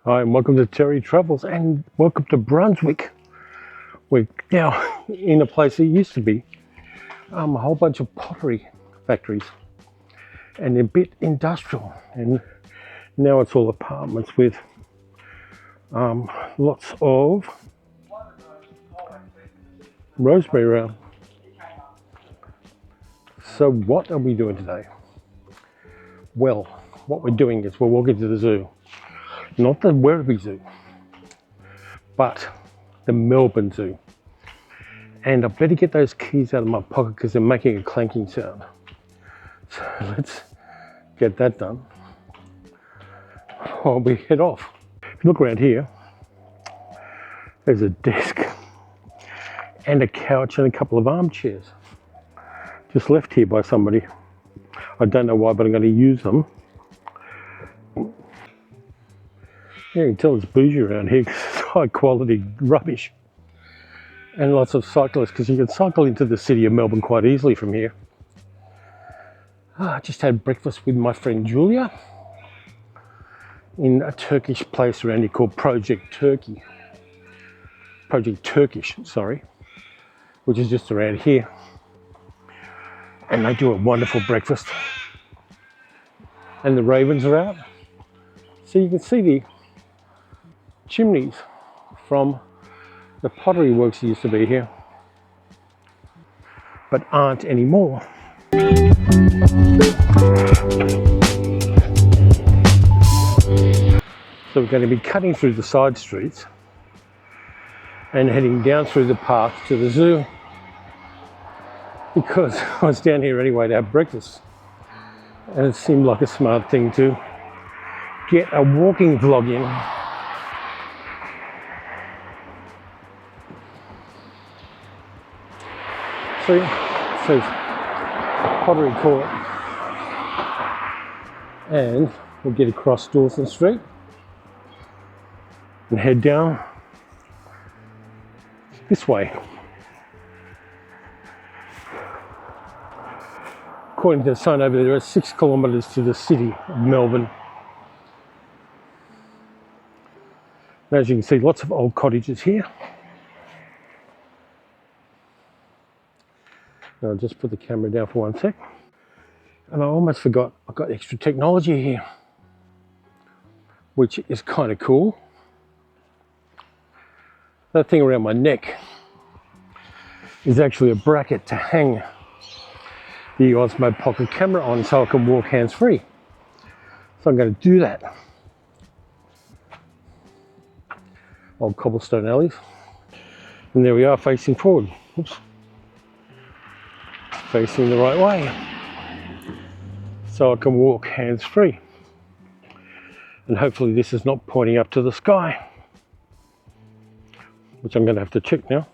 Hi, and welcome to Terry Travels, and welcome to Brunswick. We're now in a place that used to be a whole bunch of pottery factories and a bit industrial, and now it's all apartments with lots of rosemary around. So what are we doing today? Well, what we're doing is we're walking to the zoo. Not the Werribee Zoo, but the Melbourne Zoo. And I better get those keys out of my pocket because they're making a clanking sound. So let's get that done while we head off. If you look around here, there's a desk and a couch and a couple of armchairs. Just left here by somebody. I don't know why, but I'm going to use them. Yeah, you can tell it's bougie around here because it's high quality rubbish. And lots of cyclists, because you can cycle into the city of Melbourne quite easily from here. I just had breakfast with my friend Julia in a Turkish place around here called Project Turkish, which is just around here. And they do a wonderful breakfast. And the ravens are out. So you can see the chimneys from the pottery works that used to be here, but aren't anymore. So we're going to be cutting through the side streets and heading down through the path to the zoo, because I was down here anyway to have breakfast, and it seemed like a smart thing to get a walking vlog in. See, it says Pottery Court, and we'll get across Dawson Street and head down this way. According to the sign over there, it's 6 kilometres to the city of Melbourne. And as you can see, lots of old cottages here. I'll just put the camera down for 1 sec. And I almost forgot, I've got extra technology here, which is kind of cool. That thing around my neck is actually a bracket to hang the Osmo Pocket camera on so I can walk hands-free. So I'm going to do that. Old cobblestone alleys. And there we are, facing forward. Oops. Facing the right way, so I can walk hands-free. And hopefully this is not pointing up to the sky, which I'm going to have to check now.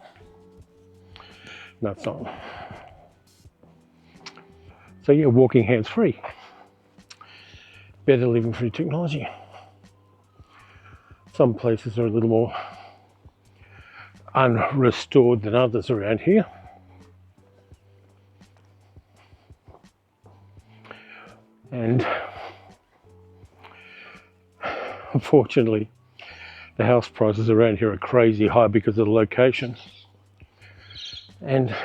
No, it's not. So yeah, walking hands-free. Better living through technology. Some places are a little more unrestored than others around here. And unfortunately, the house prices around here are crazy high because of the location. And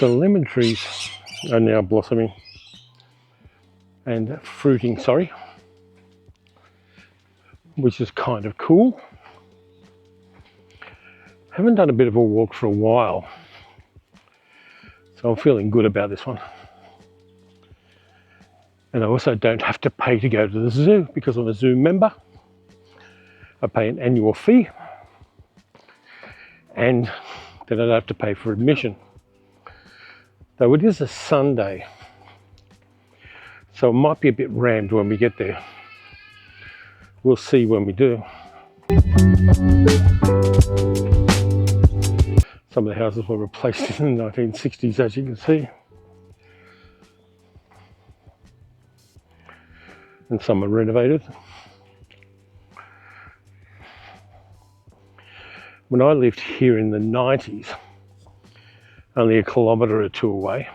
the lemon trees are now blossoming and fruiting, which is kind of cool. Haven't done a bit of a walk for a while, so I'm feeling good about this one. And I also don't have to pay to go to the zoo because I'm a zoo member. I pay an annual fee, and then I don't have to pay for admission. Though it is a Sunday, so it might be a bit rammed when we get there. We'll see when we do. Some of the houses were replaced in the 1960s, as you can see. And some are renovated. When I lived here in the 90s, only a kilometre or two away,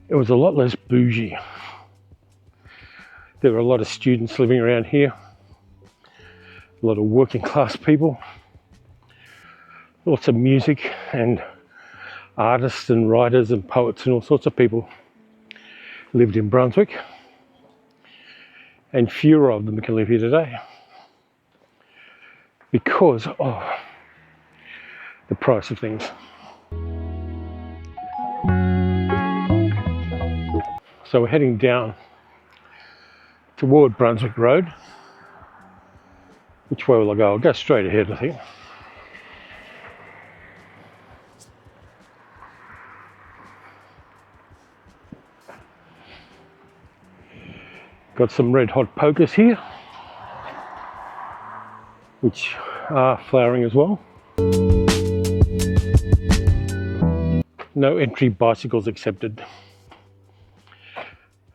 it was a lot less bougie. There are a lot of students living around here, a lot of working class people, lots of music and artists and writers and poets and all sorts of people lived in Brunswick, and fewer of them can live here today because of the price of things. So we're heading down toward Brunswick Road. Which way will I go? I'll go straight ahead, I think. Got some red hot pokers here, which are flowering as well. No entry bicycles accepted.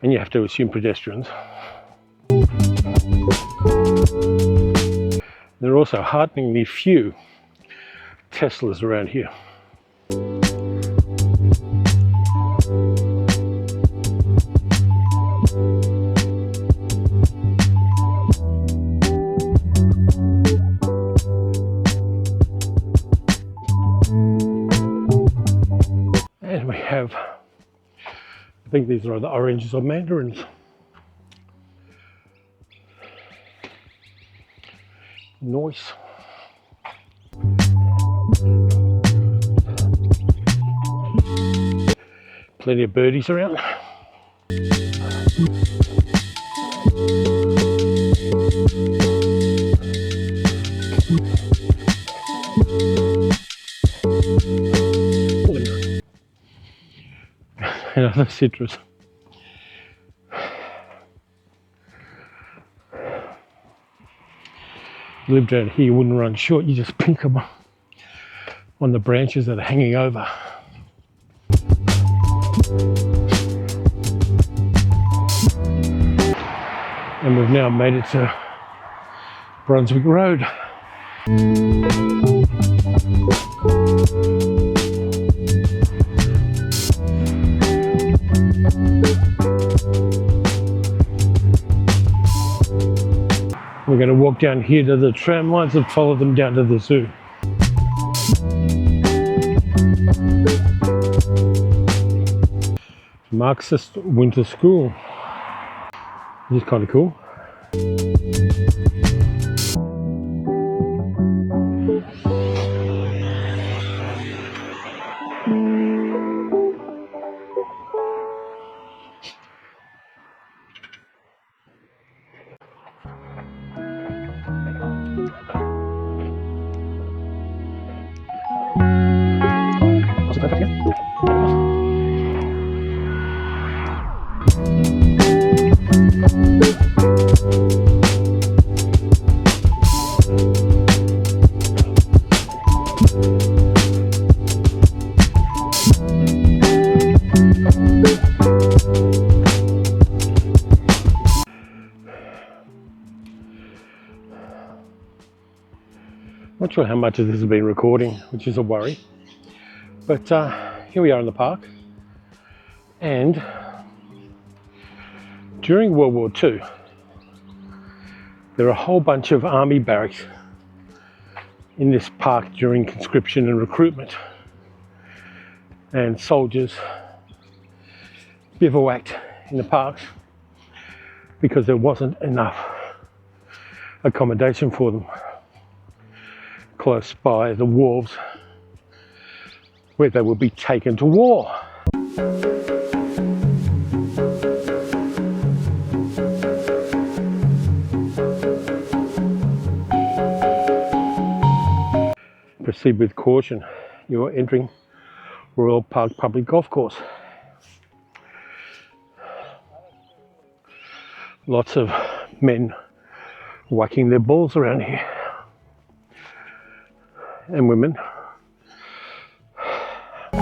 And you have to assume pedestrians. There are also hearteningly few Teslas around here. And we have, I think these are the oranges or mandarins. Nice. Plenty of birdies around. Another citrus. You lived around here, you wouldn't run short, you just pink them on the branches that are hanging over. And we've now made it to Brunswick Road. We're going to walk down here to the tram lines and follow them down to the zoo. Marxist Winter School, which is kind of cool. Not sure how much of this has been recording, which is a worry. But here we are in the park. And during World War II, there are a whole bunch of army barracks in this park during conscription and recruitment. And soldiers bivouacked in the parks because there wasn't enough accommodation for them close by the wharves where they would be taken to war. Proceed with caution. You are entering Royal Park Public Golf Course. Lots of men whacking their balls around here. And women. A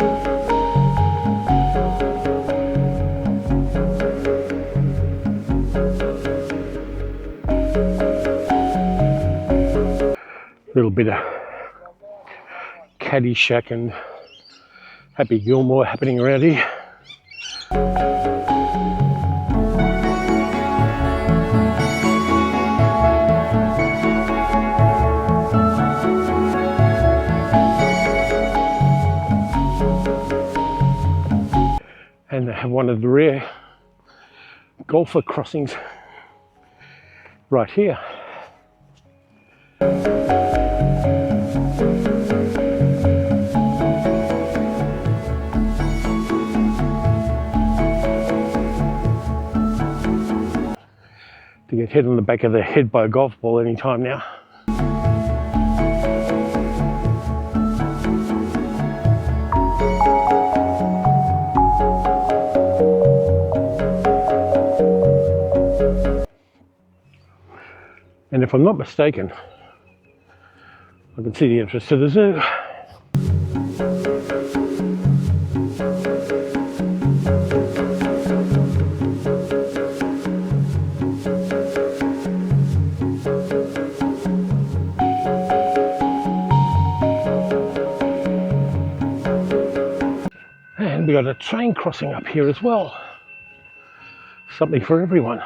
little bit of Caddyshack and Happy Gilmore happening around here. And they have one of the rare golfer crossings right here. To get hit on the back of the head by a golf ball any time now. And if I'm not mistaken, I can see the entrance to the zoo. And we got a train crossing up here as well. Something for everyone.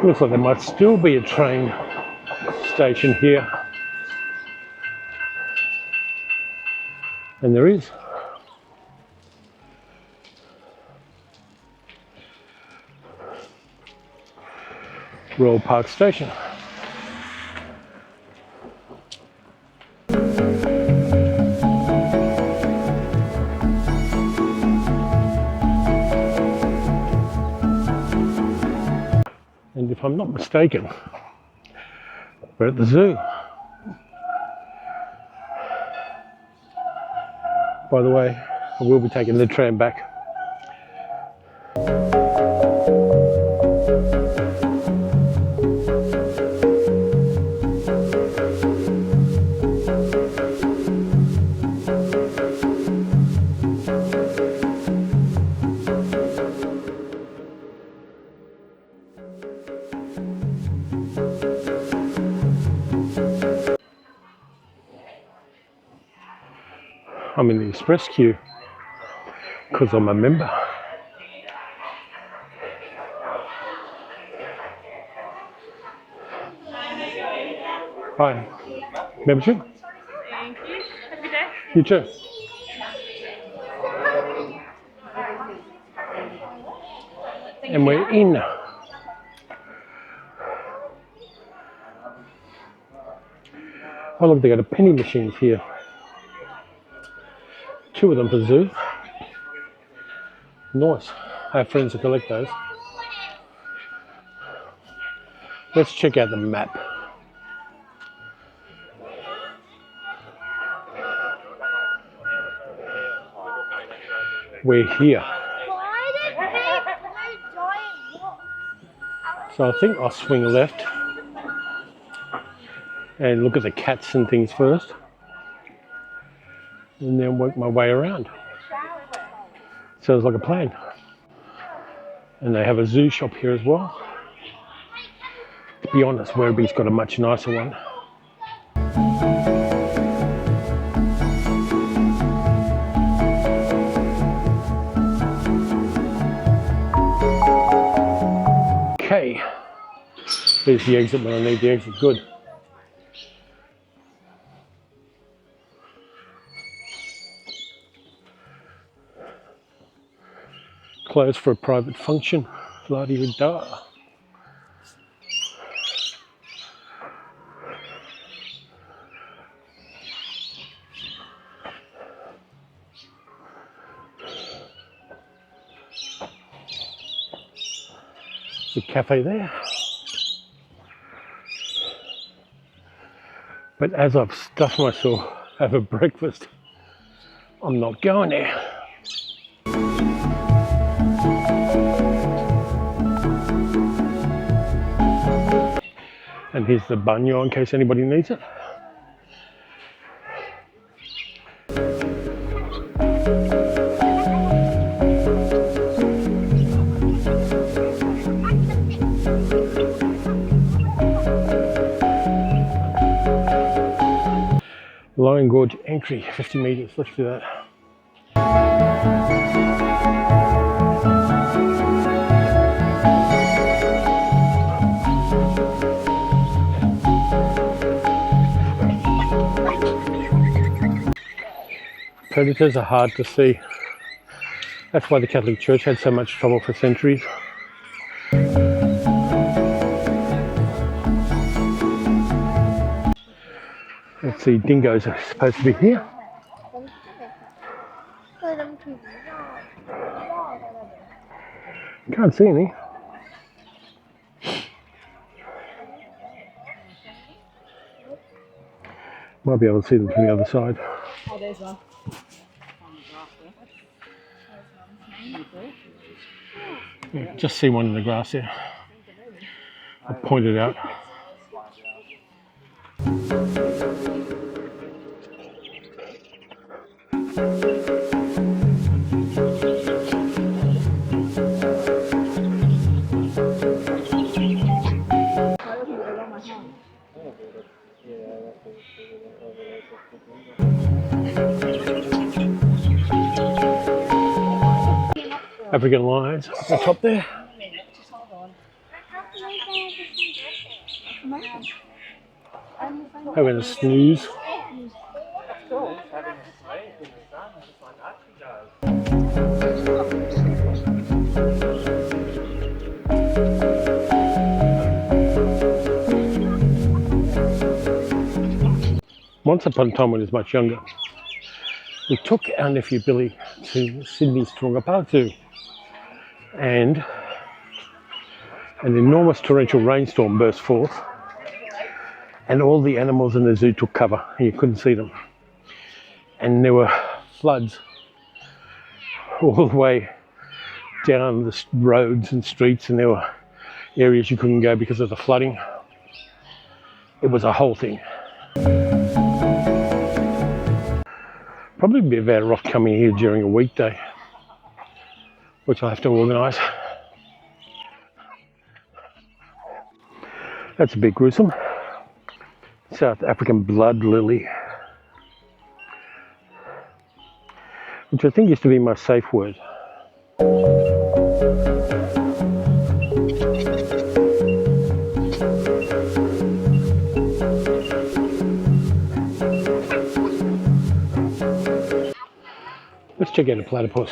Looks like there might still be a train station here. And there is. Royal Park Station. And if I'm not mistaken, we're at the zoo. By the way, I will be taking the tram back. I'm in the express queue because I'm a member. Hi. Membership? Thank you. Have a good day. You too. And we're in. Oh look, they got a penny machines here. 2 of them for the zoo. Nice. I have friends who collect those. Let's check out the map. We're here. So I think I'll swing left and look at the cats and things first, and then work my way around. Sounds like a plan. And they have a zoo shop here as well. To be honest, Werribee's got a much nicer one. Okay, there's the exit when I need the exit. Good. Closed for a private function. La-di-da. The cafe there. But as I've stuffed myself over breakfast, I'm not going there. And here's the banyo in case anybody needs it. Lion Gorge entry, 50 metres. Let's do that. Predators are hard to see. That's why the Catholic Church had so much trouble for centuries. Let's see, dingoes are supposed to be here. Can't see any. Might be able to see them from the other side. Oh, there's one. Yeah, just see one in the grass there. I'll point it out. African lions up the top there. Having a snooze. Once upon a time when I was much younger, we took our nephew Billy to Sydney's Taronga Park Zoo, and an enormous torrential rainstorm burst forth and all the animals in the zoo took cover and you couldn't see them, and there were floods all the way down the roads and streets, and there were areas you couldn't go because of the flooding. It was a whole thing. Probably be better off coming here during a weekday, which I'll have to organise. That's a bit gruesome. South African blood lily, which I think used to be my safe word. Let's check out a platypus.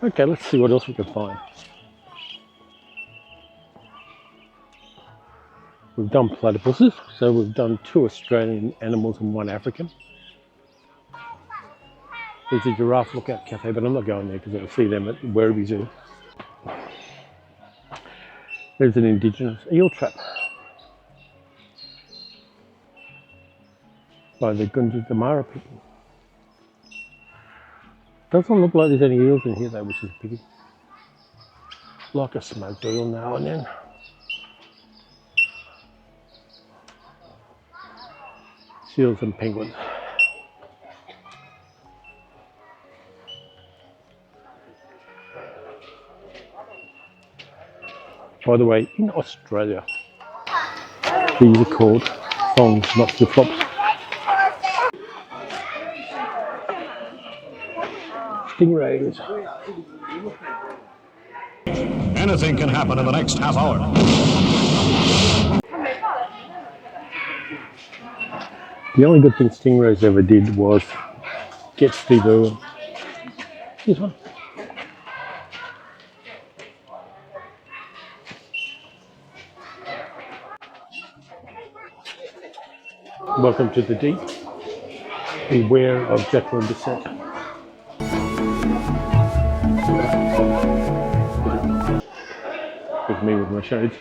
Okay, let's see what else we can find. We've done platypuses, so we've done 2 Australian animals and 1 African. There's a giraffe lookout cafe, but I'm not going there because I'll see them at Werribee Zoo. There's an indigenous eel trap by the Gunditjmara people. Doesn't look like there's any eels in here though, which is a pity. Like a smoked eel now and then. Seals and penguins. By the way, in Australia, these are called thongs, not flip-flops. Stingrays. Anything can happen in the next half hour. The only good thing stingrays ever did was get Steve Irwin. Here's one. Welcome to the deep. Beware of Jekyll and Bissett. With me with my shades.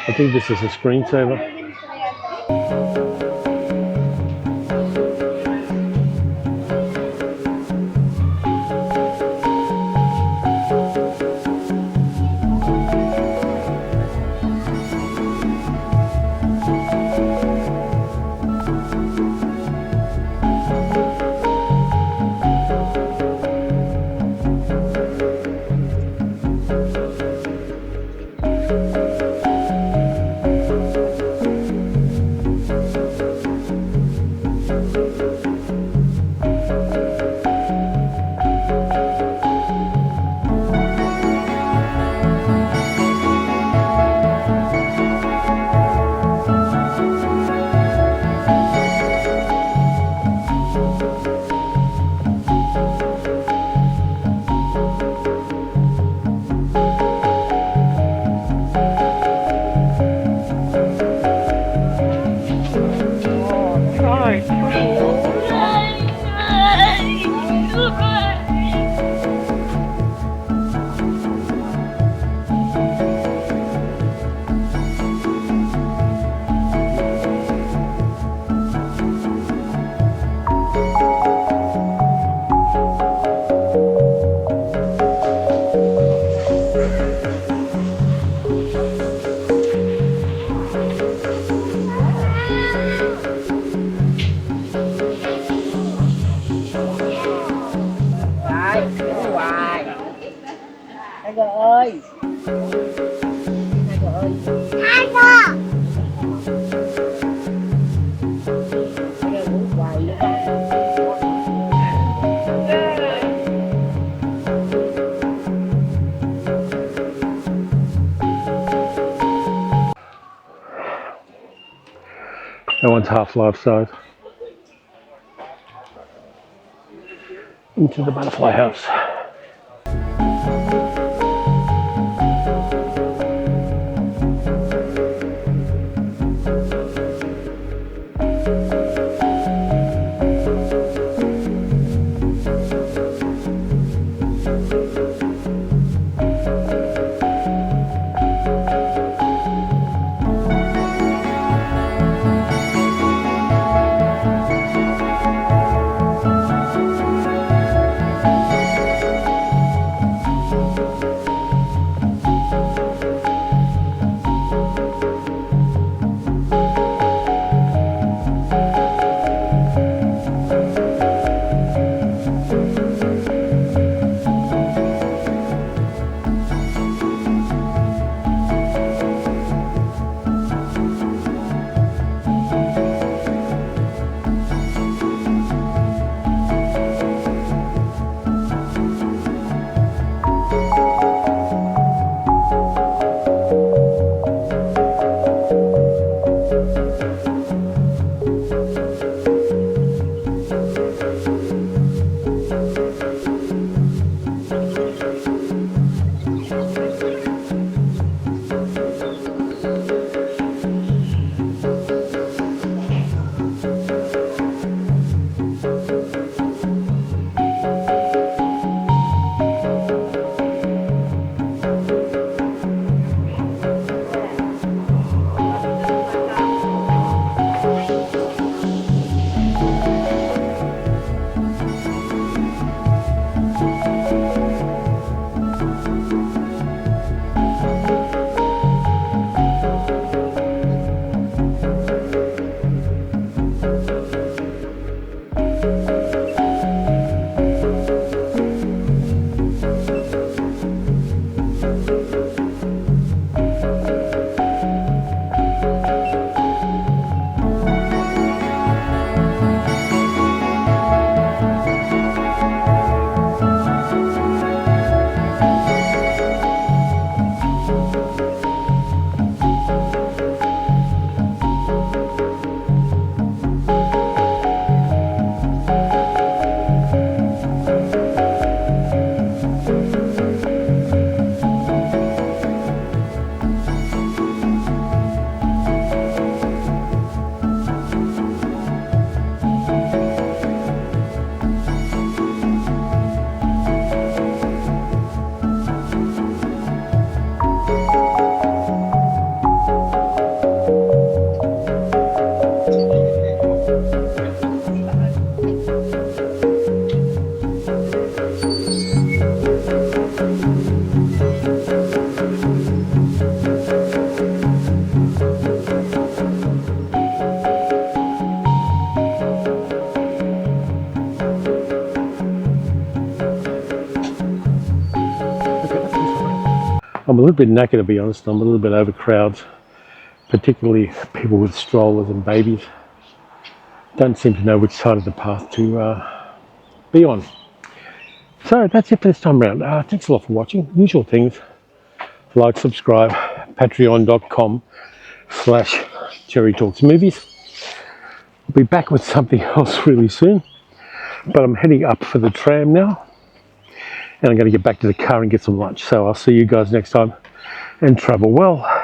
I think this is a screensaver. ơi. Hai con. That one's half life size. Into the butterfly house. I'm a little bit knackered, to be honest. I'm a little bit overcrowded, particularly people with strollers and babies. Don't seem to know which side of the path to be on. So that's it for this time around. Thanks a lot for watching. Usual things, like, subscribe, patreon.com/CherryTalksMovies. I'll be back with something else really soon, but I'm heading up for the tram now, and I'm going to get back to the car and get some lunch. So I'll see you guys next time, and travel well.